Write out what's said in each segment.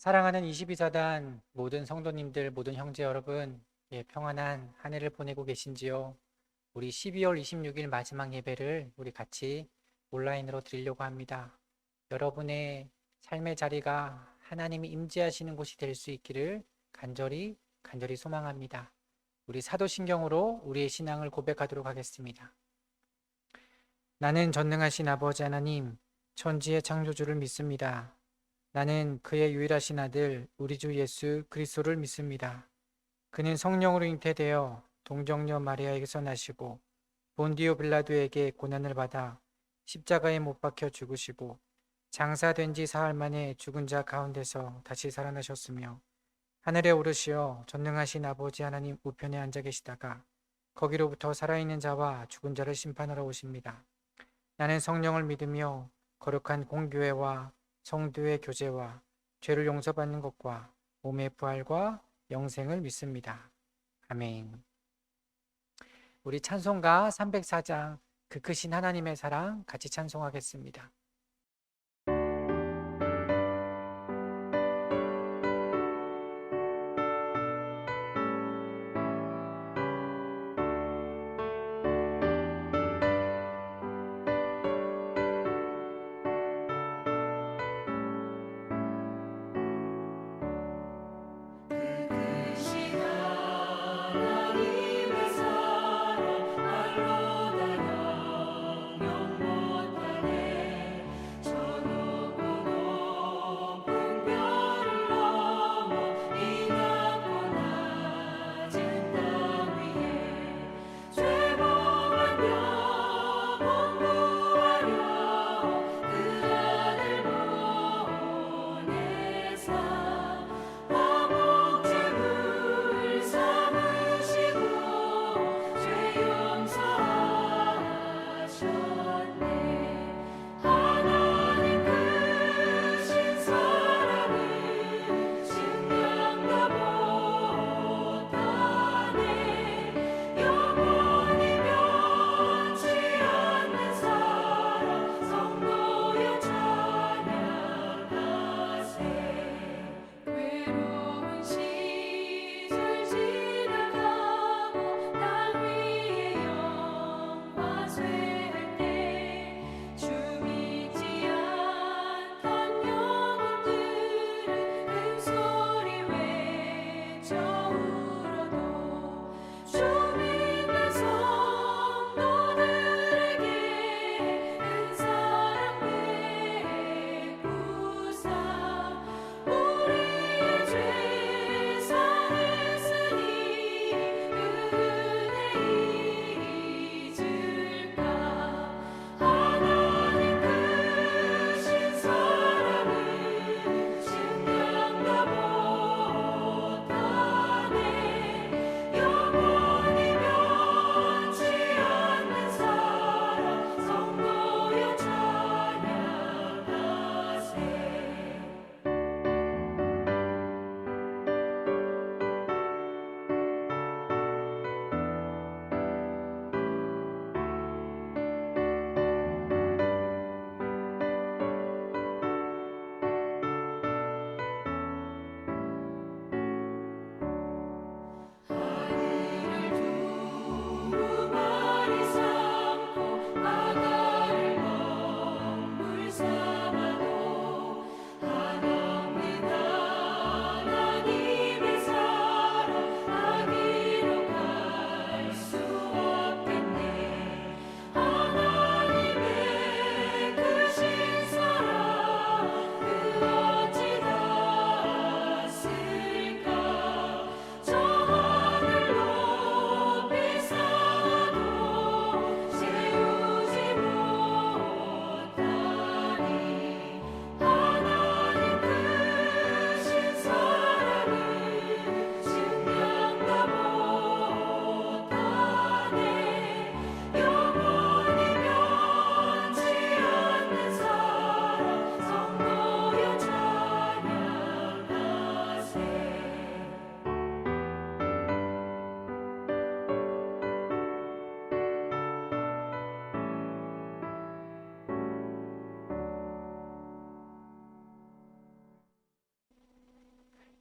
사랑하는 22사단 모든 성도님들, 모든 형제 여러분, 평안한 한 해를 보내고 계신지요? 우리 12월 26일 마지막 예배를 우리 같이 온라인으로 드리려고 합니다. 여러분의 삶의 자리가 하나님이 임재하시는 곳이 될 수 있기를 간절히 소망합니다. 우리 사도신경으로 우리의 신앙을 고백하도록 하겠습니다. 나는 전능하신 아버지 하나님, 천지의 창조주를 믿습니다. 나는 그의 유일하신 아들 우리 주 예수 그리스도를 믿습니다. 그는 성령으로 잉태되어 동정녀 마리아에게서 나시고 본디오 빌라도에게 고난을 받아 십자가에 못 박혀 죽으시고 장사된 지 사흘 만에 죽은 자 가운데서 다시 살아나셨으며 하늘에 오르시어 전능하신 아버지 하나님 우편에 앉아 계시다가 거기로부터 살아있는 자와 죽은 자를 심판하러 오십니다. 나는 성령을 믿으며 거룩한 공교회와 성도의 교제와 죄를 용서받는 것과 몸의 부활과 영생을 믿습니다. 아멘. 우리 찬송가 304장 그 크신 하나님의 사랑 같이 찬송하겠습니다.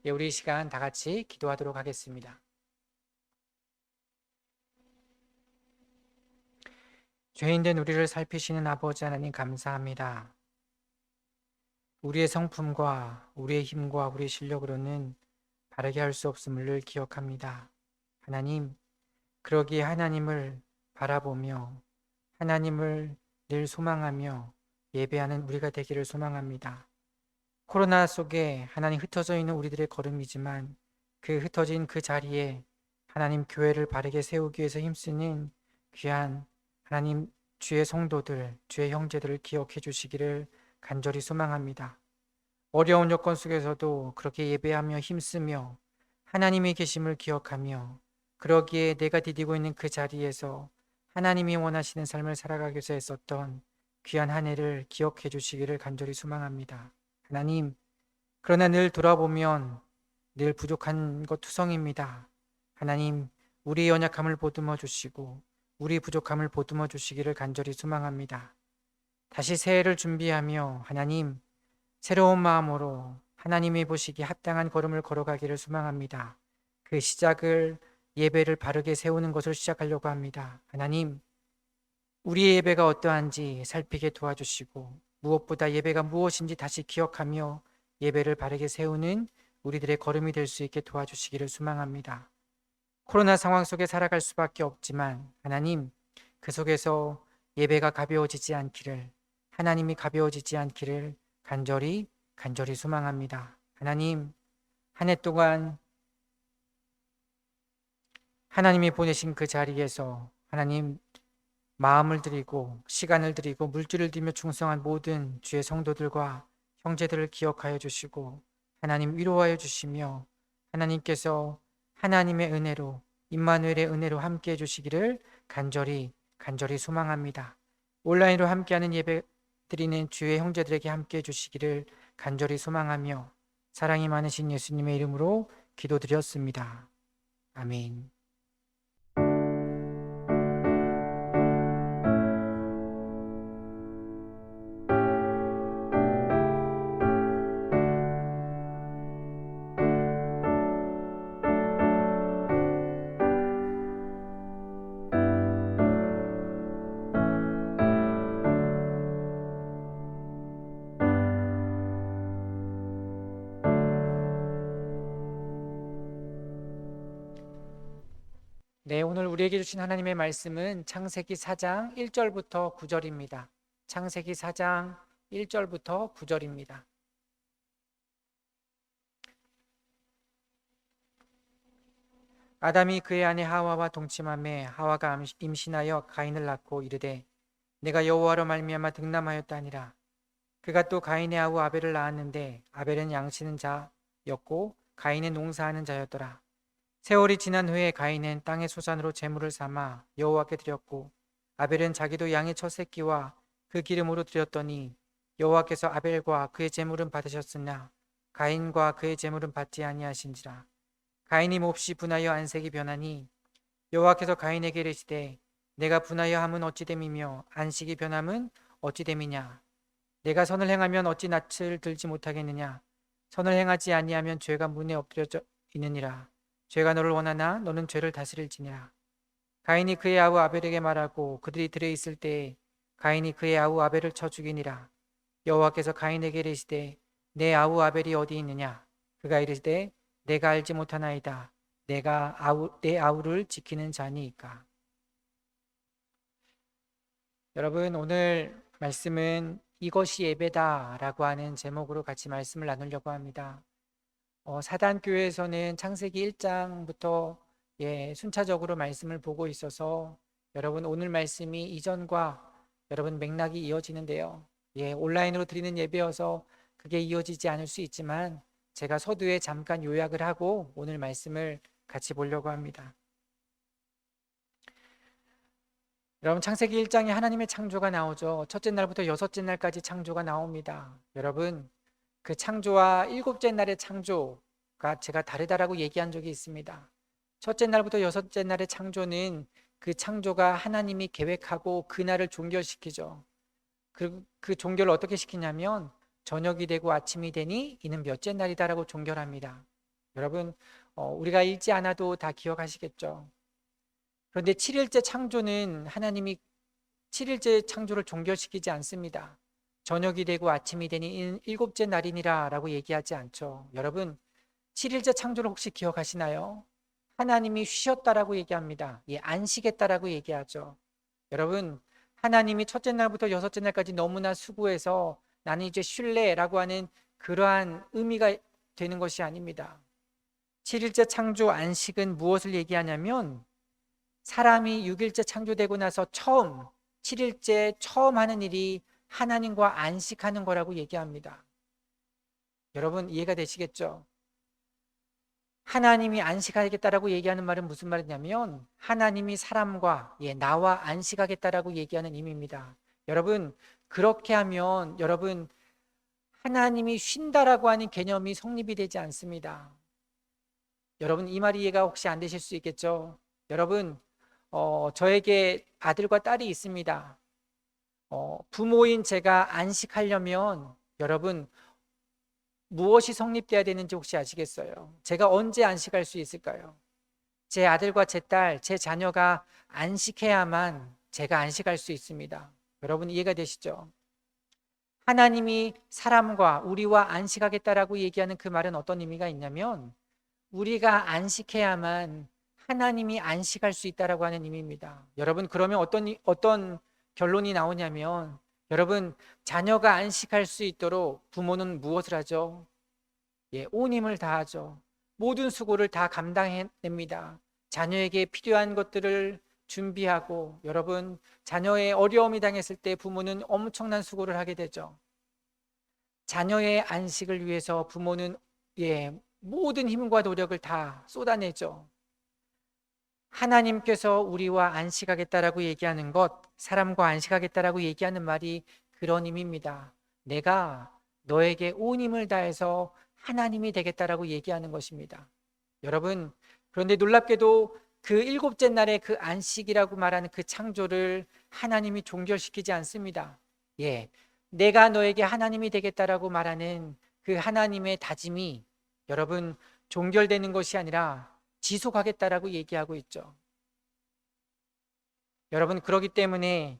예, 우리 이 시간 다 같이 기도하도록 하겠습니다. 죄인된 우리를 살피시는 아버지 하나님 감사합니다. 우리의 성품과 우리의 힘과 우리의 실력으로는 바르게 할 수 없음을 늘 기억합니다. 하나님, 그러기에 하나님을 바라보며 하나님을 늘 소망하며 예배하는 우리가 되기를 소망합니다. 코로나 속에 하나님 흩어져 있는 우리들의 걸음이지만 그 흩어진 그 자리에 하나님 교회를 바르게 세우기 위해서 힘쓰는 귀한 하나님 주의 성도들, 주의 형제들을 기억해 주시기를 간절히 소망합니다. 어려운 여건 속에서도 그렇게 예배하며 힘쓰며 하나님의 계심을 기억하며 그러기에 내가 디디고 있는 그 자리에서 하나님이 원하시는 삶을 살아가기 위해서 했었던 귀한 한 해를 기억해 주시기를 간절히 소망합니다. 하나님, 그러나 늘 돌아보면 늘 부족한 것 투성입니다. 하나님, 우리의 연약함을 보듬어 주시고 우리 부족함을 보듬어 주시기를 간절히 소망합니다. 다시 새해를 준비하며 하나님, 새로운 마음으로 하나님이 보시기에 합당한 걸음을 걸어가기를 소망합니다. 그 시작을 예배를 바르게 세우는 것을 시작하려고 합니다. 하나님, 우리의 예배가 어떠한지 살피게 도와주시고 무엇보다 예배가 무엇인지 다시 기억하며 예배를 바르게 세우는 우리들의 걸음이 될 수 있게 도와주시기를 소망합니다. 코로나 상황 속에 살아갈 수밖에 없지만 하나님, 그 속에서 예배가 가벼워지지 않기를, 하나님이 가벼워지지 않기를 간절히 소망합니다. 하나님, 한 해 동안 하나님이 보내신 그 자리에서 하나님 마음을 드리고 시간을 드리고 물질을 들이며 충성한 모든 주의 성도들과 형제들을 기억하여 주시고 하나님 위로하여 주시며 하나님께서 하나님의 은혜로 임마누엘의 은혜로 함께해 주시기를 간절히 소망합니다. 온라인으로 함께하는 예배 드리는 주의 형제들에게 함께해 주시기를 간절히 소망하며 사랑이 많으신 예수님의 이름으로 기도드렸습니다. 아멘. 네, 오늘 우리에게 주신 하나님의 말씀은 창세기 4장 1절부터 9절입니다. 창세기 4장 1절부터 9절입니다. 아담이 그의 아내 하와와 동침하매 하와가 임신하여 가인을 낳고 이르되 내가 여호와로 말미암아 득남하였다니라. 그가 또 가인의 아우 아벨을 낳았는데 아벨은 양치는 자였고 가인은 농사하는 자였더라. 세월이 지난 후에 가인은 땅의 소산으로 제물을 삼아 여호와께 드렸고 아벨은 자기도 양의 첫 새끼와 그 기름으로 드렸더니 여호와께서 아벨과 그의 제물은 받으셨으나 가인과 그의 제물은 받지 아니하신지라. 가인이 몹시 분하여 안색이 변하니 여호와께서 가인에게 이르시되 내가 분하여 함은 어찌 됨이며 안식이 변함은 어찌 됨이냐. 내가 선을 행하면 어찌 낯을 들지 못하겠느냐. 선을 행하지 아니하면 죄가 문에 엎드려져 있느니라. 죄가 너를 원하나 너는 죄를 다스릴지니라. 가인이 그의 아우 아벨에게 말하고 그들이 들에 있을 때에 가인이 그의 아우 아벨을 쳐 죽이니라. 여호와께서 가인에게 이르시되 내 아우 아벨이 어디 있느냐. 그가 이르시되 내가 알지 못하나이다. 내가 내 아우를 지키는 자니이까. 여러분, 오늘 말씀은 이것이 예배다라고 하는 제목으로 같이 말씀을 나누려고 합니다. 사단교회에서는 창세기 1장부터 순차적으로 말씀을 보고 있어서 여러분 오늘 말씀이 이전과 여러분 맥락이 이어지는데요. 온라인으로 드리는 예배여서 그게 이어지지 않을 수 있지만 제가 서두에 잠깐 요약을 하고 오늘 말씀을 같이 보려고 합니다. 여러분 창세기 1장에 하나님의 창조가 나오죠. 첫째 날부터 여섯째 날까지 창조가 나옵니다. 여러분 그 창조와 일곱째 날의 창조가 제가 다르다라고 얘기한 적이 있습니다. 첫째 날부터 여섯째 날의 창조는 그 창조가 하나님이 계획하고 그 날을 종결시키죠. 그 종결을 어떻게 시키냐면 저녁이 되고 아침이 되니 이는 몇째 날이다라고 종결합니다. 여러분, 우리가 읽지 않아도 다 기억하시겠죠. 그런데 7일째 창조는 하나님이 7일째 창조를 종결시키지 않습니다. 저녁이 되고 아침이 되니 일곱째 날이니라 라고 얘기하지 않죠. 여러분, 7일째 창조를 혹시 기억하시나요? 하나님이 쉬었다라고 얘기합니다. 예, 안식했다라고 얘기하죠. 여러분, 하나님이 첫째 날부터 여섯째 날까지 너무나 수고해서 나는 이제 쉴래라고 하는 그러한 의미가 되는 것이 아닙니다. 7일째 창조 안식은 무엇을 얘기하냐면 사람이 6일째 창조되고 나서 처음 7일째 처음 하는 일이 하나님과 안식하는 거라고 얘기합니다. 여러분 이해가 되시겠죠? 하나님이 안식하겠다라고 얘기하는 말은 무슨 말이냐면 하나님이 사람과 나와 안식하겠다라고 얘기하는 의미입니다. 여러분 그렇게 하면 여러분 하나님이 쉰다라고 하는 개념이 성립이 되지 않습니다. 여러분 이 말이 이해가 혹시 안 되실 수 있겠죠? 여러분 저에게 아들과 딸이 있습니다. 부모인 제가 안식하려면 여러분 무엇이 성립돼야 되는지 혹시 아시겠어요? 제가 언제 안식할 수 있을까요? 제 아들과 제 딸, 제 자녀가 안식해야만 제가 안식할 수 있습니다. 여러분 이해가 되시죠? 하나님이 사람과 우리와 안식하겠다라고 얘기하는 그 말은 어떤 의미가 있냐면 우리가 안식해야만 하나님이 안식할 수 있다라고 하는 의미입니다. 여러분 그러면 어떤 결론이 나오냐면 여러분 자녀가 안식할 수 있도록 부모는 무엇을 하죠? 온 힘을 다하죠. 모든 수고를 다 감당해냅니다. 자녀에게 필요한 것들을 준비하고 여러분 자녀의 어려움이 당했을 때 부모는 엄청난 수고를 하게 되죠. 자녀의 안식을 위해서 부모는 모든 힘과 노력을 다 쏟아내죠. 하나님께서 우리와 안식하겠다라고 얘기하는 것, 사람과 안식하겠다라고 얘기하는 말이 그런 의미입니다. 내가 너에게 온 힘을 다해서 하나님이 되겠다라고 얘기하는 것입니다. 여러분, 그런데 놀랍게도 그 일곱째 날의 그 안식이라고 말하는 그 창조를 하나님이 종결시키지 않습니다. 내가 너에게 하나님이 되겠다라고 말하는 그 하나님의 다짐이 여러분 종결되는 것이 아니라 지속하겠다라고 얘기하고 있죠. 여러분 그렇기 때문에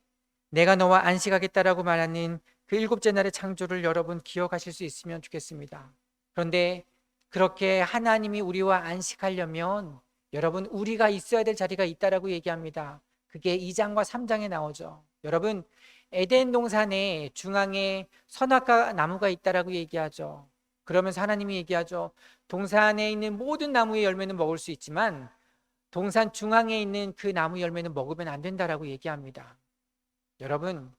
내가 너와 안식하겠다라고 말하는 그 일곱째 날의 창조를 여러분 기억하실 수 있으면 좋겠습니다. 그런데 그렇게 하나님이 우리와 안식하려면 여러분 우리가 있어야 될 자리가 있다라고 얘기합니다. 그게 2장과 3장에 나오죠. 여러분 에덴 동산의 중앙에 선악과 나무가 있다라고 얘기하죠. 그러면서 하나님이 얘기하죠. 동산에 있는 모든 나무의 열매는 먹을 수 있지만 동산 중앙에 있는 그 나무 열매는 먹으면 안 된다라고 얘기합니다. 여러분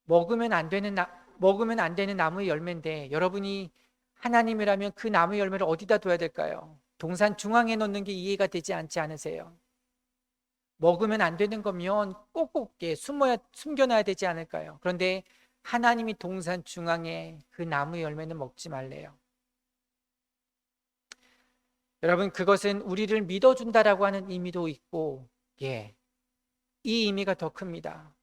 먹으면 안 되는 나무의 열매인데 여러분이 하나님이라면 그 나무의 열매를 어디다 둬야 될까요? 동산 중앙에 놓는 게 이해가 되지 않지 않으세요? 먹으면 안 되는 거면 꼭꼭 숨겨놔야 되지 않을까요? 그런데 하나님이 동산 중앙에 그 나무 열매는 먹지 말래요. 여러분 그것은 우리를 믿어준다라고 하는 의미도 있고 이 의미가 더 큽니다.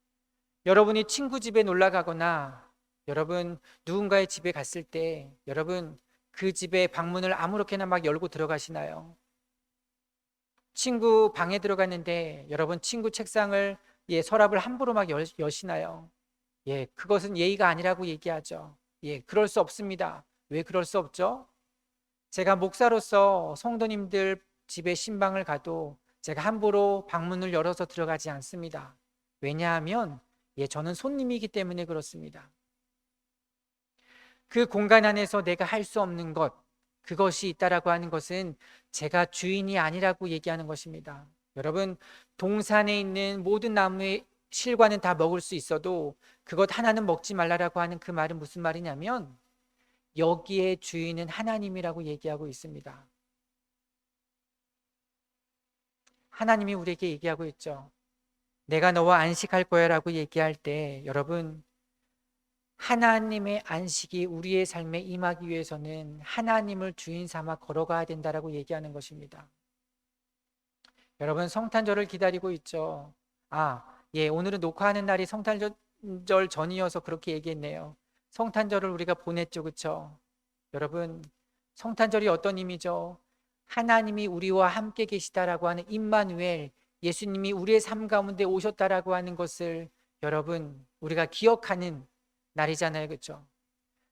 여러분이 친구 집에 놀러 가거나 여러분 누군가의 집에 갔을 때 여러분 그 집의 방문을 아무렇게나 막 열고 들어가시나요? 친구 방에 들어갔는데 여러분 친구 책상을 서랍을 함부로 막 여시나요? 그것은 예의가 아니라고 얘기하죠. 그럴 수 없습니다. 왜 그럴 수 없죠? 제가 목사로서 성도님들 집에 신방을 가도 제가 함부로 방문을 열어서 들어가지 않습니다. 왜냐하면 저는 손님이기 때문에 그렇습니다. 그 공간 안에서 내가 할 수 없는 것, 그것이 있다라고 하는 것은 제가 주인이 아니라고 얘기하는 것입니다. 여러분, 동산에 있는 모든 나무의 실과는 다 먹을 수 있어도 그것 하나는 먹지 말라라고 하는 그 말은 무슨 말이냐면 여기에 주인은 하나님이라고 얘기하고 있습니다. 하나님이 우리에게 얘기하고 있죠. 내가 너와 안식할 거야 라고 얘기할 때 여러분 하나님의 안식이 우리의 삶에 임하기 위해서는 하나님을 주인 삼아 걸어가야 된다라고 얘기하는 것입니다. 여러분 성탄절을 기다리고 있죠. 오늘은 녹화하는 날이 성탄절 전이어서 그렇게 얘기했네요. 성탄절을 우리가 보냈죠, 그렇죠? 여러분 성탄절이 어떤 의미죠? 하나님이 우리와 함께 계시다라고 하는 임마누엘, 예수님이 우리의 삶 가운데 오셨다라고 하는 것을 여러분 우리가 기억하는 날이잖아요. 그렇죠?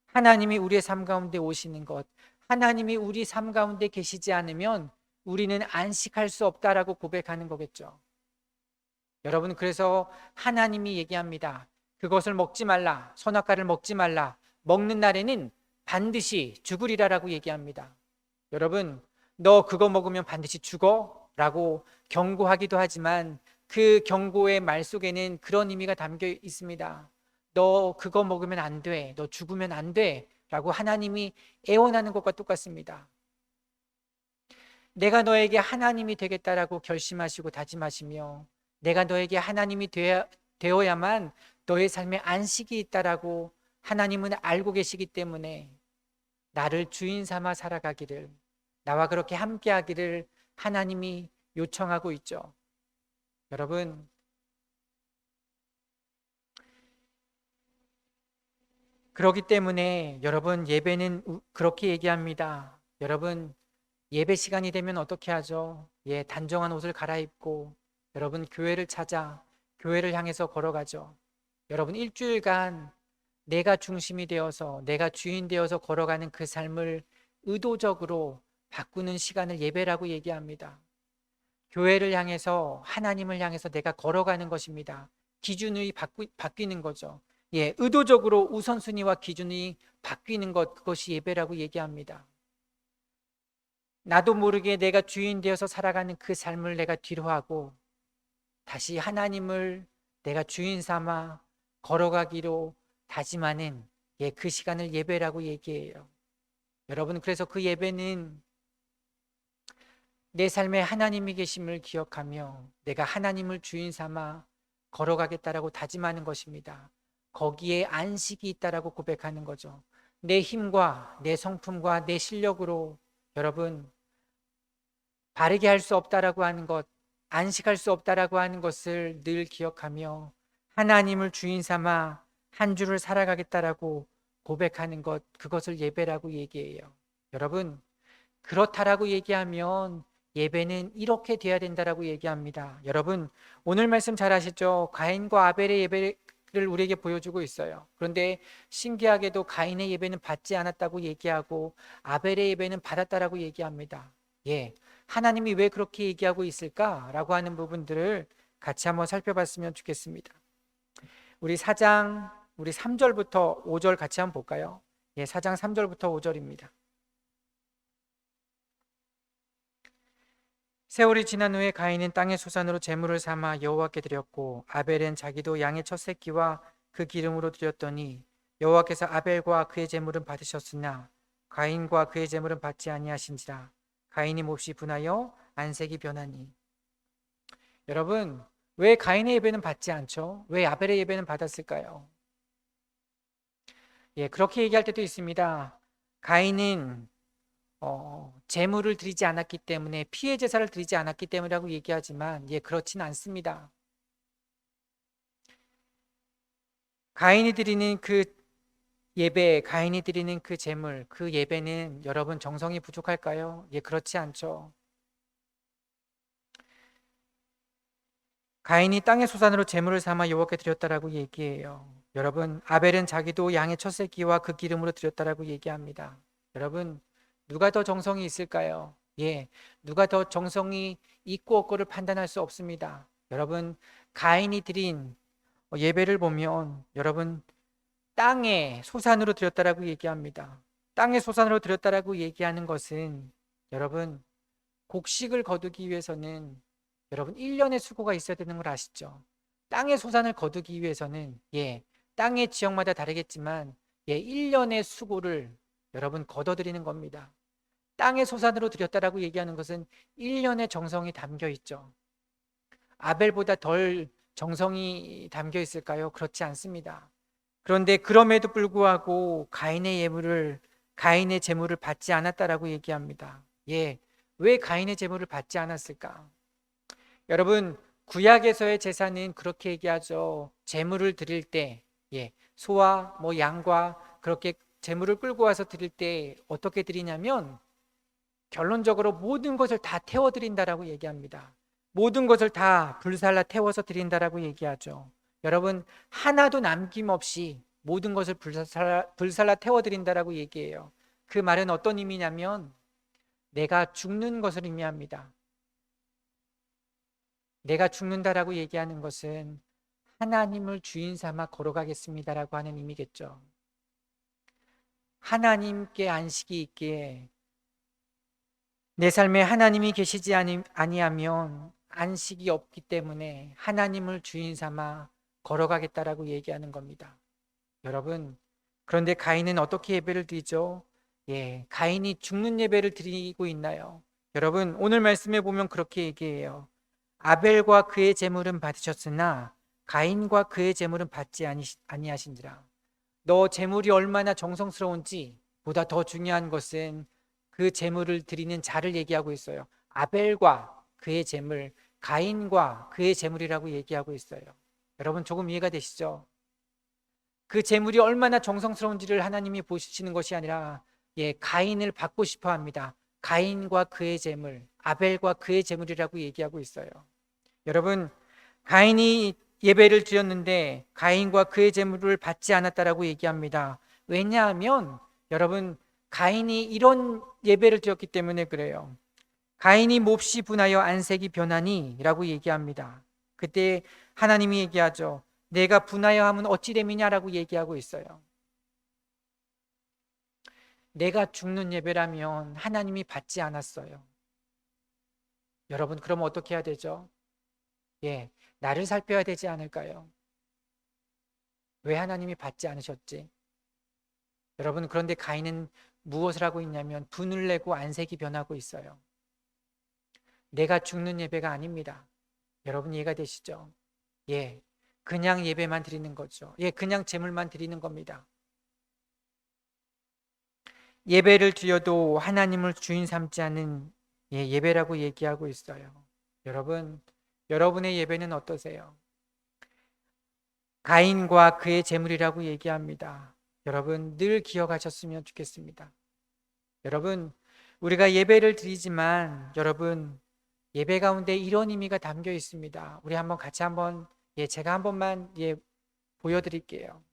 하나님이 우리의 삶 가운데 오시는 것, 하나님이 우리 삶 가운데 계시지 않으면 우리는 안식할 수 없다라고 고백하는 거겠죠. 여러분, 그래서 하나님이 얘기합니다. 그것을 먹지 말라, 선악과를 먹지 말라, 먹는 날에는 반드시 죽으리라라고 얘기합니다. 여러분, 너 그거 먹으면 반드시 죽어 라고 경고하기도 하지만 그 경고의 말 속에는 그런 의미가 담겨 있습니다. 너 그거 먹으면 안 돼, 너 죽으면 안 돼 라고 하나님이 애원하는 것과 똑같습니다. 내가 너에게 하나님이 되겠다라고 결심하시고 다짐하시며 내가 너에게 하나님이 되어야만 너의 삶에 안식이 있다라고 하나님은 알고 계시기 때문에 나를 주인 삼아 살아가기를, 나와 그렇게 함께하기를 하나님이 요청하고 있죠. 여러분, 그렇기 때문에 여러분 예배는 그렇게 얘기합니다. 여러분, 예배 시간이 되면 어떻게 하죠? 단정한 옷을 갈아입고 여러분 교회를 찾아 교회를 향해서 걸어가죠. 여러분, 일주일간 내가 중심이 되어서 내가 주인 되어서 걸어가는 그 삶을 의도적으로 바꾸는 시간을 예배라고 얘기합니다. 교회를 향해서 하나님을 향해서 내가 걸어가는 것입니다. 기준이 바뀌는 거죠. 의도적으로 우선순위와 기준이 바뀌는 것, 그것이 예배라고 얘기합니다. 나도 모르게 내가 주인 되어서 살아가는 그 삶을 내가 뒤로하고 다시 하나님을 내가 주인 삼아 걸어가기로 다짐하는 그 시간을 예배라고 얘기해요. 여러분, 그래서 그 예배는 내 삶에 하나님이 계심을 기억하며 내가 하나님을 주인 삼아 걸어가겠다라고 다짐하는 것입니다. 거기에 안식이 있다라고 고백하는 거죠. 내 힘과 내 성품과 내 실력으로 여러분 바르게 할 수 없다라고 하는 것, 안식할 수 없다라고 하는 것을 늘 기억하며 하나님을 주인 삼아 한 주를 살아가겠다라고 고백하는 것, 그것을 예배라고 얘기해요. 여러분, 그렇다라고 얘기하면 예배는 이렇게 돼야 된다라고 얘기합니다. 여러분, 오늘 말씀 잘 아시죠? 가인과 아벨의 예배를 우리에게 보여주고 있어요. 그런데 신기하게도 가인의 예배는 받지 않았다고 얘기하고 아벨의 예배는 받았다라고 얘기합니다. 하나님이 왜 그렇게 얘기하고 있을까라고 하는 부분들을 같이 한번 살펴봤으면 좋겠습니다. 우리 4장 우리 3절부터 5절 같이 한번 볼까요? 4장 3절부터 5절입니다. 세월이 지난 후에 가인은 땅의 소산으로 제물을 삼아 여호와께 드렸고 아벨은 자기도 양의 첫 새끼와 그 기름으로 드렸더니 여호와께서 아벨과 그의 제물은 받으셨으나 가인과 그의 제물은 받지 아니하신지라. 가인이 몹시 분하여 안색이 변하니. 여러분, 왜 가인의 예배는 받지 않죠? 왜 아벨의 예배는 받았을까요? 그렇게 얘기할 때도 있습니다. 가인은 제물을 드리지 않았기 때문에, 피해 제사를 드리지 않았기 때문이라고 얘기하지만 그렇지는 않습니다. 가인이 드리는 그 예배, 가인이 드리는 그 제물, 그 예배는 여러분 정성이 부족할까요? 그렇지 않죠. 가인이 땅의 소산으로 제물을 삼아 여호와께 드렸다라고 얘기해요. 여러분, 아벨은 자기도 양의 첫 새끼와 그 기름으로 드렸다라고 얘기합니다. 여러분, 누가 더 정성이 있을까요? 누가 더 정성이 있고 없고를 판단할 수 없습니다. 여러분, 가인이 드린 예배를 보면 여러분 땅의 소산으로 드렸다라고 얘기합니다. 땅의 소산으로 드렸다라고 얘기하는 것은 여러분 곡식을 거두기 위해서는 여러분 1년의 수고가 있어야 되는 걸 아시죠? 땅의 소산을 거두기 위해서는 땅의 지역마다 다르겠지만 1년의 수고를 여러분 거둬들이는 겁니다. 땅의 소산으로 드렸다라고 얘기하는 것은 1년의 정성이 담겨 있죠. 아벨보다 덜 정성이 담겨 있을까요? 그렇지 않습니다. 그런데 그럼에도 불구하고 가인의 제물을 받지 않았다라고 얘기합니다. 왜 가인의 제물을 받지 않았을까? 여러분, 구약에서의 제사는 그렇게 얘기하죠. 제물을 드릴 때 소와 양과 그렇게 재물을 끌고 와서 드릴 때 어떻게 드리냐면 결론적으로 모든 것을 다 태워드린다라고 얘기합니다. 모든 것을 다 불살라 태워서 드린다라고 얘기하죠. 여러분, 하나도 남김없이 모든 것을 불살라 태워드린다라고 얘기해요. 그 말은 어떤 의미냐면 내가 죽는 것을 의미합니다. 내가 죽는다라고 얘기하는 것은 하나님을 주인 삼아 걸어가겠습니다라고 하는 의미겠죠. 하나님께 안식이 있기에 내 삶에 하나님이 계시지 아니하면 안식이 없기 때문에 하나님을 주인 삼아 걸어가겠다라고 얘기하는 겁니다. 여러분, 그런데 가인은 어떻게 예배를 드리죠? 가인이 죽는 예배를 드리고 있나요? 여러분, 오늘 말씀에 보면 그렇게 얘기해요. 아벨과 그의 제물은 받으셨으나 가인과 그의 제물은 받지 아니하신지라. 너 제물이 얼마나 정성스러운지 보다 더 중요한 것은 그 제물을 드리는 자를 얘기하고 있어요. 아벨과 그의 제물, 가인과 그의 제물이라고 얘기하고 있어요. 여러분, 조금 이해가 되시죠? 그 제물이 얼마나 정성스러운지를 하나님이 보시는 것이 아니라 가인을 받고 싶어 합니다. 가인과 그의 제물, 아벨과 그의 제물이라고 얘기하고 있어요. 여러분, 가인이 예배를 드렸는데 가인과 그의 제물을 받지 않았다라고 얘기합니다. 왜냐하면 여러분, 가인이 이런 예배를 드렸기 때문에 그래요. 가인이 몹시 분하여 안색이 변하니 라고 얘기합니다. 그때 하나님이 얘기하죠. 내가 분하여 하면 어찌 됨이냐라고 얘기하고 있어요. 내가 죽는 예배라면 하나님이 받지 않았어요. 여러분, 그러면 어떻게 해야 되죠? 나를 살펴야 되지 않을까요? 왜 하나님이 받지 않으셨지? 여러분, 그런데 가인은 무엇을 하고 있냐면 분을 내고 안색이 변하고 있어요. 내가 죽는 예배가 아닙니다. 여러분, 이해가 되시죠? 그냥 예배만 드리는 거죠. 그냥 제물만 드리는 겁니다. 예배를 드려도 하나님을 주인 삼지 않는 예배라고 얘기하고 있어요. 여러분, 여러분의 예배는 어떠세요? 가인과 그의 제물이라고 얘기합니다. 여러분, 늘 기억하셨으면 좋겠습니다. 여러분, 우리가 예배를 드리지만 여러분, 예배 가운데 이런 의미가 담겨 있습니다. 우리 한번 같이 한번 제가 한 번만 보여드릴게요.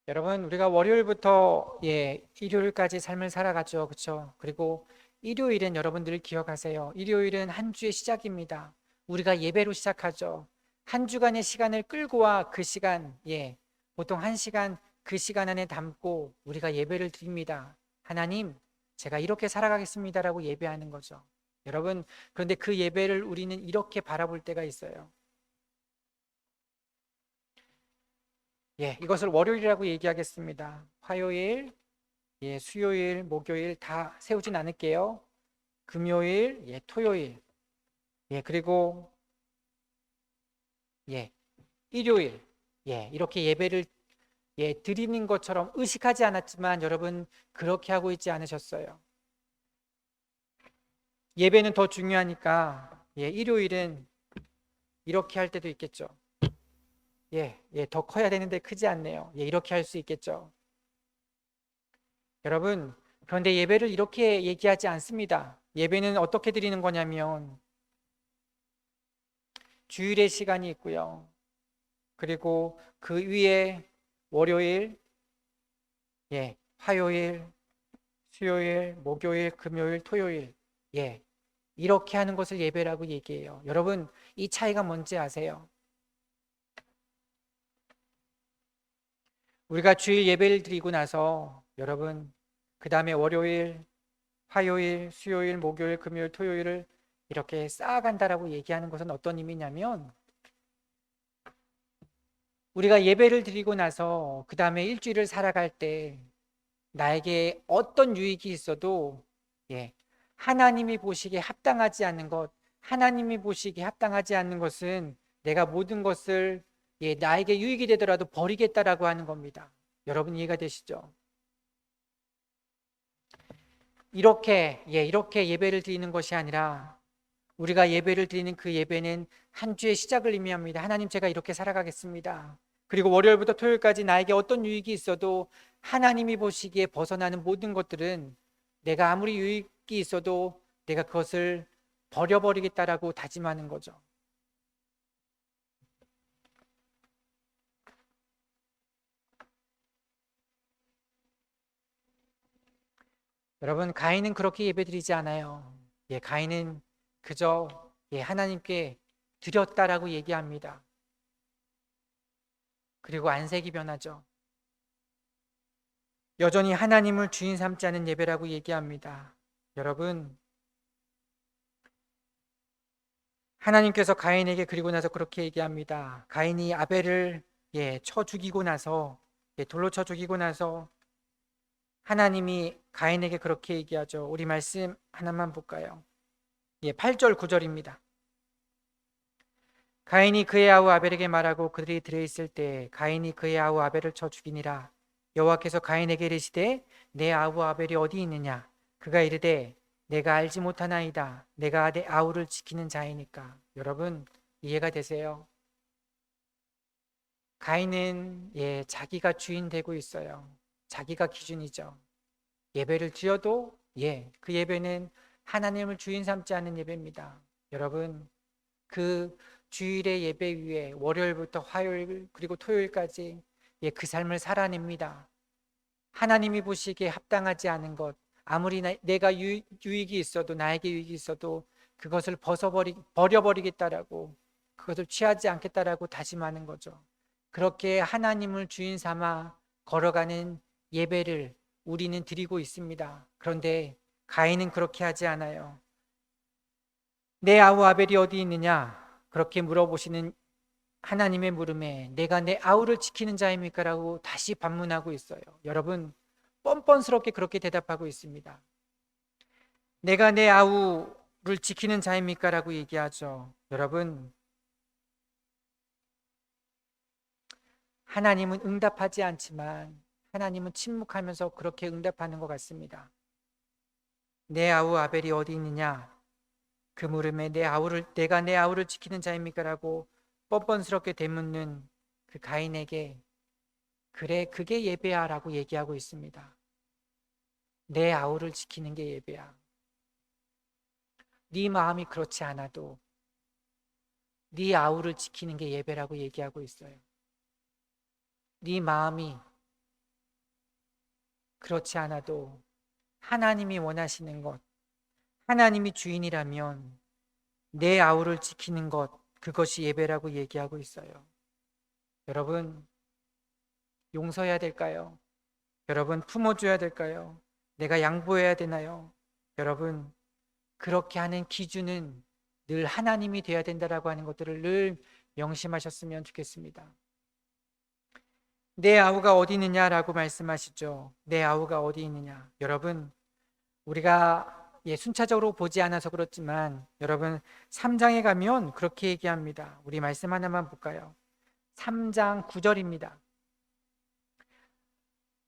여러분, 우리가 월요일부터 일요일까지 삶을 살아가죠. 그렇죠? 그리고 일요일은 여러분들 기억하세요. 일요일은 한 주의 시작입니다. 우리가 예배로 시작하죠. 한 주간의 시간을 끌고 와 그 시간, 보통 한 시간 그 시간 안에 담고 우리가 예배를 드립니다. 하나님, 제가 이렇게 살아가겠습니다라고 예배하는 거죠. 여러분, 그런데 그 예배를 우리는 이렇게 바라볼 때가 있어요. 이것을 월요일이라고 얘기하겠습니다. 화요일, 수요일, 목요일 다 세우진 않을게요. 금요일, 토요일, 그리고 일요일, 이렇게 예배를 드리는 것처럼 의식하지 않았지만 여러분 그렇게 하고 있지 않으셨어요? 예배는 더 중요하니까 일요일은 이렇게 할 때도 있겠죠. 더 커야 되는데 크지 않네요. 이렇게 할 수 있겠죠. 여러분, 그런데 예배를 이렇게 얘기하지 않습니다. 예배는 어떻게 드리는 거냐면 주일의 시간이 있고요. 그리고 그 위에 월요일, 화요일, 수요일, 목요일, 금요일, 토요일, 이렇게 하는 것을 예배라고 얘기해요. 여러분, 이 차이가 뭔지 아세요? 우리가 주일 예배를 드리고 나서 여러분 그 다음에 월요일, 화요일, 수요일, 목요일, 금요일, 토요일을 이렇게 쌓아간다라고 얘기하는 것은 어떤 의미냐면 우리가 예배를 드리고 나서 그 다음에 일주일을 살아갈 때 나에게 어떤 유익이 있어도 하나님이 보시기에 합당하지 않는 것, 하나님이 보시기에 합당하지 않는 것은 내가 모든 것을 나에게 유익이 되더라도 버리겠다라고 하는 겁니다. 여러분 이해가 되시죠? 이렇게 예배를 드리는 것이 아니라 우리가 예배를 드리는 그 예배는 한 주의 시작을 의미합니다. 하나님, 제가 이렇게 살아가겠습니다. 그리고 월요일부터 토요일까지 나에게 어떤 유익이 있어도 하나님이 보시기에 벗어나는 모든 것들은 내가 아무리 유익이 있어도 내가 그것을 버려버리겠다라고 다짐하는 거죠. 여러분, 가인은 그렇게 예배드리지 않아요. 가인은 그저 하나님께 드렸다라고 얘기합니다. 그리고 안색이 변하죠. 여전히 하나님을 주인 삼지 않은 예배라고 얘기합니다. 여러분, 하나님께서 가인에게 그리고 나서 그렇게 얘기합니다. 가인이 아벨을 쳐 죽이고 나서 돌로 쳐 죽이고 나서 하나님이 가인에게 그렇게 얘기하죠. 우리 말씀 하나만 볼까요? 8절 9절입니다. 가인이 그의 아우 아벨에게 말하고 그들이 들어있을 때 가인이 그의 아우 아벨을 쳐 죽이니라. 여호와께서 가인에게 이르시되 내 아우 아벨이 어디 있느냐? 그가 이르되 내가 알지 못하나이다. 내가 내 아우를 지키는 자이니까. 여러분, 이해가 되세요? 가인은 자기가 주인 되고 있어요. 자기가 기준이죠. 예배를 드려도 그 예배는 하나님을 주인 삼지 않는 예배입니다. 여러분, 그 주일의 예배 위에 월요일부터 화요일 그리고 토요일까지 그 삶을 살아냅니다. 하나님이 보시기에 합당하지 않은 것, 아무리 내가 유익이 있어도 나에게 유익이 있어도 그것을 버려버리겠다라고, 그것을 취하지 않겠다라고 다짐하는 거죠. 그렇게 하나님을 주인 삼아 걸어가는 예배를 우리는 드리고 있습니다. 그런데 가인은 그렇게 하지 않아요. 내 아우 아벨이 어디 있느냐? 그렇게 물어보시는 하나님의 물음에 내가 내 아우를 지키는 자입니까? 라고 다시 반문하고 있어요. 여러분, 뻔뻔스럽게 그렇게 대답하고 있습니다. 내가 내 아우를 지키는 자입니까? 라고 얘기하죠. 여러분, 하나님은 응답하지 않지만 하나님은 침묵하면서 그렇게 응답하는 것 같습니다. 내 아우 아벨이 어디 있느냐? 그 물음에 내가 내 아우를 지키는 자입니까? 라고 뻔뻔스럽게 되묻는 그 가인에게 그래, 그게 예배야 라고 얘기하고 있습니다. 내 아우를 지키는 게 예배야. 네 마음이 그렇지 않아도 네 아우를 지키는 게 예배라고 얘기하고 있어요. 네 마음이 그렇지 않아도 하나님이 원하시는 것, 하나님이 주인이라면 내 아우를 지키는 것, 그것이 예배라고 얘기하고 있어요. 여러분, 용서해야 될까요? 여러분, 품어줘야 될까요? 내가 양보해야 되나요? 여러분, 그렇게 하는 기준은 늘 하나님이 되어야 된다라고 하는 것들을 늘 명심하셨으면 좋겠습니다. 내 아우가 어디 있느냐라고 말씀하시죠. 내 아우가 어디 있느냐. 여러분, 우리가 순차적으로 보지 않아서 그렇지만 여러분 3장에 가면 그렇게 얘기합니다. 우리 말씀 하나만 볼까요? 3장 9절입니다.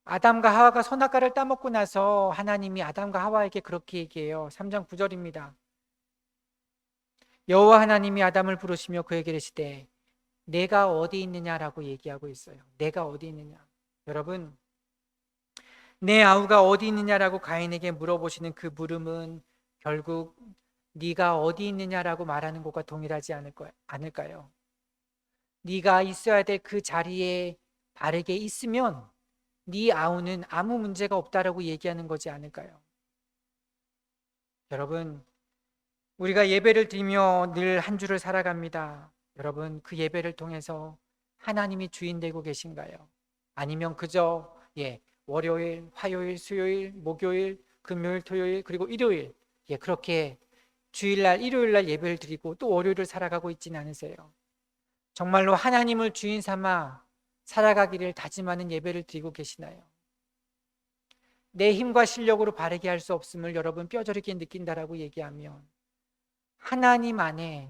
아담과 하와가 선악과를 따먹고 나서 하나님이 아담과 하와에게 그렇게 얘기해요. 3장 9절입니다. 여호와 하나님이 아담을 부르시며 그에게 이르시되 내가 어디 있느냐라고 얘기하고 있어요. 내가 어디 있느냐. 여러분, 내 아우가 어디 있느냐라고 가인에게 물어보시는 그 물음은 결국 네가 어디 있느냐라고 말하는 것과 동일하지 않을까요? 네가 있어야 될 그 자리에 바르게 있으면 네 아우는 아무 문제가 없다라고 얘기하는 거지 않을까요? 여러분, 우리가 예배를 드리며 늘 한 주를 살아갑니다. 여러분, 그 예배를 통해서 하나님이 주인 되고 계신가요? 아니면 그저 월요일, 화요일, 수요일, 목요일, 금요일, 토요일, 그리고 일요일 그렇게 주일날, 일요일날 예배를 드리고 또 월요일을 살아가고 있지는 않으세요? 정말로 하나님을 주인 삼아 살아가기를 다짐하는 예배를 드리고 계시나요? 내 힘과 실력으로 바르게 할 수 없음을 여러분 뼈저리게 느낀다라고 얘기하면 하나님 안에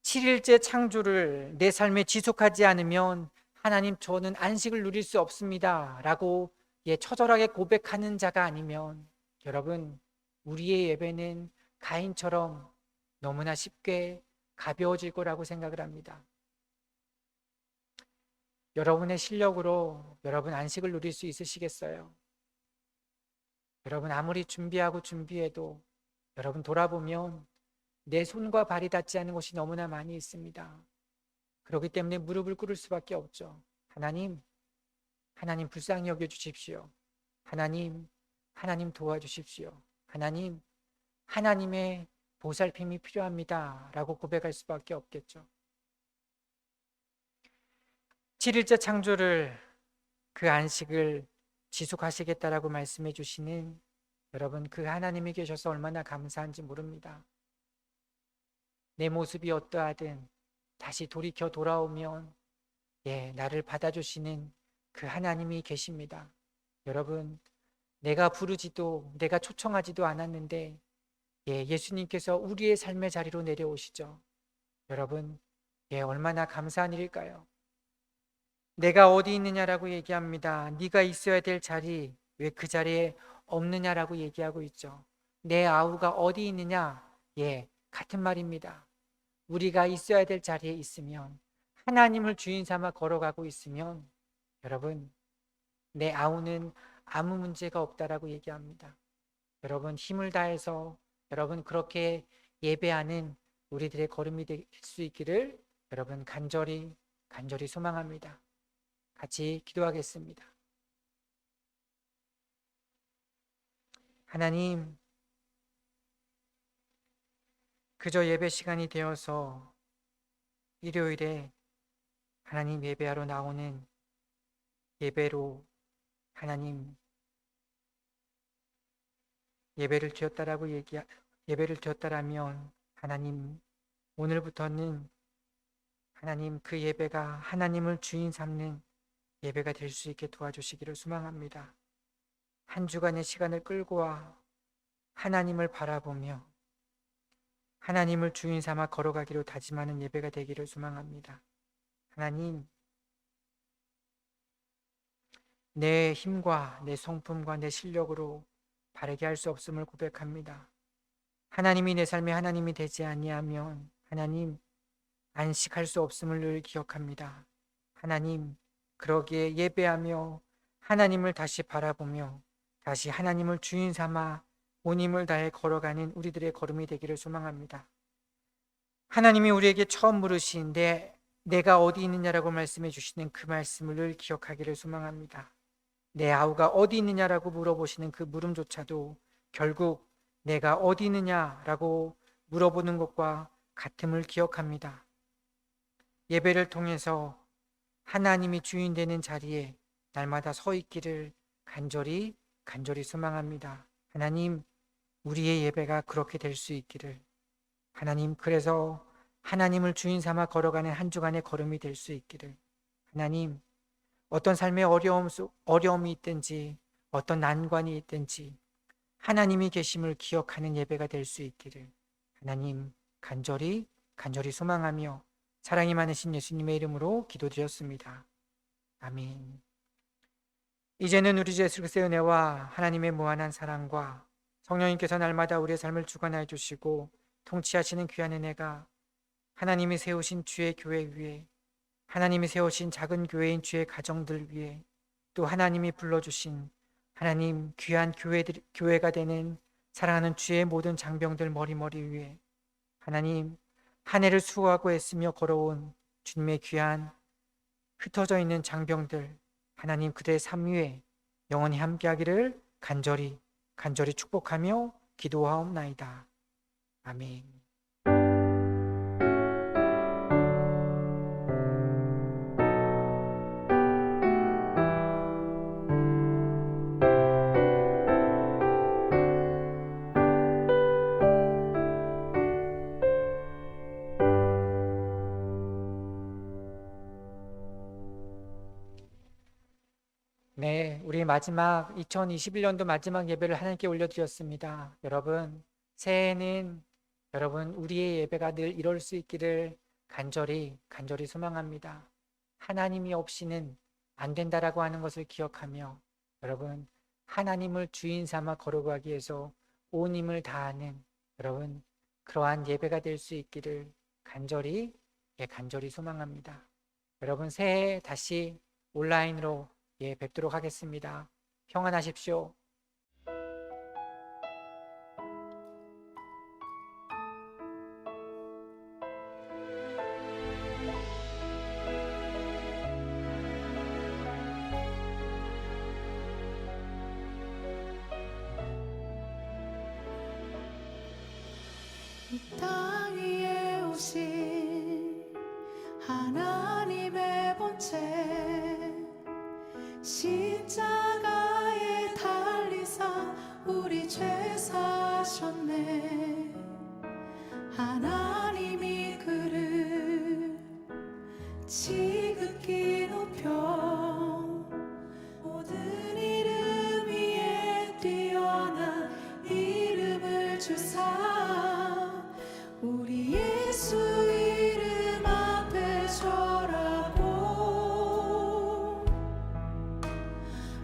7일째 창조를 내 삶에 지속하지 않으면 하나님, 저는 안식을 누릴 수 없습니다 라고 처절하게 고백하는 자가 아니면 여러분, 우리의 예배는 가인처럼 너무나 쉽게 가벼워질 거라고 생각을 합니다. 여러분의 실력으로 여러분 안식을 누릴 수 있으시겠어요? 여러분 아무리 준비해도 여러분 돌아보면 내 손과 발이 닿지 않은 곳이 너무나 많이 있습니다. 그렇기 때문에 무릎을 꿇을 수밖에 없죠. 하나님 불쌍히 여겨주십시오. 하나님 도와주십시오. 하나님의 보살핌이 필요합니다. 라고 고백할 수밖에 없겠죠. 7일째 창조를, 그 안식을 지속하시겠다라고 말씀해 주시는 여러분, 그 하나님이 계셔서 얼마나 감사한지 모릅니다. 내 모습이 어떠하든 다시 돌이켜 돌아오면 나를 받아주시는 그 하나님이 계십니다. 여러분, 내가 부르지도 내가 초청하지도 않았는데 예수님께서 우리의 삶의 자리로 내려오시죠. 여러분, 얼마나 감사한 일일까요? 내가 어디 있느냐라고 얘기합니다. 네가 있어야 될 자리, 왜 그 자리에 없느냐라고 얘기하고 있죠. 내 아우가 어디 있느냐? 같은 말입니다. 우리가 있어야 될 자리에 있으면, 하나님을 주인 삼아 걸어가고 있으면, 여러분, 내 아우는 아무 문제가 없다라고 얘기합니다. 여러분, 힘을 다해서 여러분 그렇게 예배하는 우리들의 걸음이 될 수 있기를 여러분 간절히 소망합니다. 같이 기도하겠습니다. 하나님, 그저 예배 시간이 되어서 일요일에 하나님 예배하러 나오는 예배로 하나님 예배를 드렸다라면 하나님, 오늘부터는 하나님 그 예배가 하나님을 주인 삼는 예배가 될 수 있게 도와주시기를 소망합니다. 한 주간의 시간을 끌고 와 하나님을 바라보며 하나님을 주인 삼아 걸어가기로 다짐하는 예배가 되기를 소망합니다. 하나님, 내 힘과 내 성품과 내 실력으로 바르게 할 수 없음을 고백합니다. 하나님이 내 삶의 하나님이 되지 아니하면 하나님, 안식할 수 없음을 늘 기억합니다. 하나님, 그러기에 예배하며 하나님을 다시 바라보며 다시 하나님을 주인 삼아 온 힘을 다해 걸어가는 우리들의 걸음이 되기를 소망합니다. 하나님이 우리에게 처음 물으신 내가 어디 있느냐라고 말씀해 주시는 그 말씀을 늘 기억하기를 소망합니다. 내 아우가 어디 있느냐라고 물어보시는 그 물음조차도 결국 내가 어디 있느냐라고 물어보는 것과 같음을 기억합니다. 예배를 통해서 하나님이 주인 되는 자리에 날마다 서 있기를 간절히 소망합니다. 하나님, 우리의 예배가 그렇게 될 수 있기를, 하나님, 그래서 하나님을 주인 삼아 걸어가는 한 주간의 걸음이 될 수 있기를, 하나님, 어떤 삶의 어려움이 있든지 어떤 난관이 있든지 하나님이 계심을 기억하는 예배가 될 수 있기를 하나님 간절히 소망하며 사랑이 많으신 예수님의 이름으로 기도드렸습니다. 아멘. 이제는 우리 주 예수 그리스도의 은혜와 하나님의 무한한 사랑과 성령님께서 날마다 우리의 삶을 주관하여 주시고 통치하시는 귀한 은혜가 하나님이 세우신 주의 교회 위에, 하나님이 세우신 작은 교회인 주의 가정들 위에, 또 하나님이 불러주신 하나님 귀한 교회가 되는 사랑하는 주의 모든 장병들 머리 위에, 하나님 한 해를 수고하고 애쓰며 걸어온 주님의 귀한 흩어져 있는 장병들, 하나님 그들의 삶 위에 영원히 함께하기를 간절히 축복하며 기도하옵나이다. 아멘. 네, 우리 2021년도 마지막 예배를 하나님께 올려드렸습니다. 여러분, 새해에는 여러분 우리의 예배가 늘 이룰 수 있기를 간절히 소망합니다. 하나님이 없이는 안 된다라고 하는 것을 기억하며 여러분 하나님을 주인 삼아 걸어가기 위해서 온 힘을 다하는 여러분 그러한 예배가 될 수 있기를 간절히 소망합니다. 여러분 새해 다시 온라인으로 뵙도록 하겠습니다. 평안하십시오. 이 땅 위에 오신 하나님의 본체 십자가에 달리사 우리 죄 사셨네. 하나님이 그를 지극히 높여 모든 이름 위에 뛰어난 이름을 주사 우리 예수 이름 앞에 절하고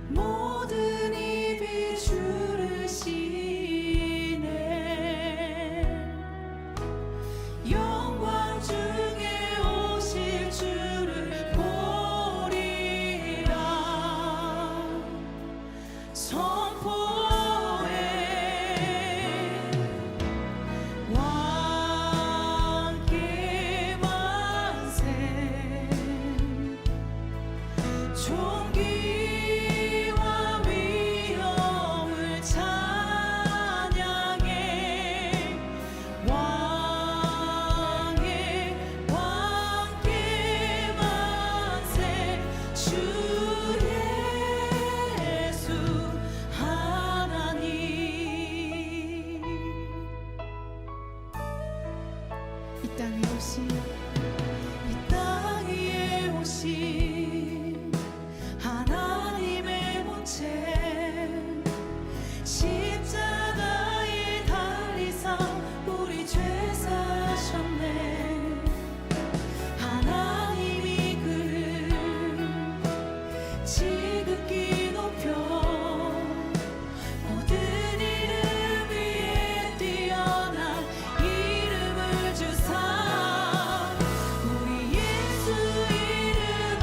모든 입이 주를 시네. 영광 중에 오실 주를 보리라 선포해. 왕께 만세 존귀와 위엄을 찬양해. 왕께 만세 주 예수 하나님. 이 땅에 오신 하나님의 본체 십자가에 달리사 우리 죄 사셨네. 하나님이 그를 지극히 높여 모든 이름 위에 뛰어난 이름을 주사 우리 예수 이름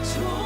주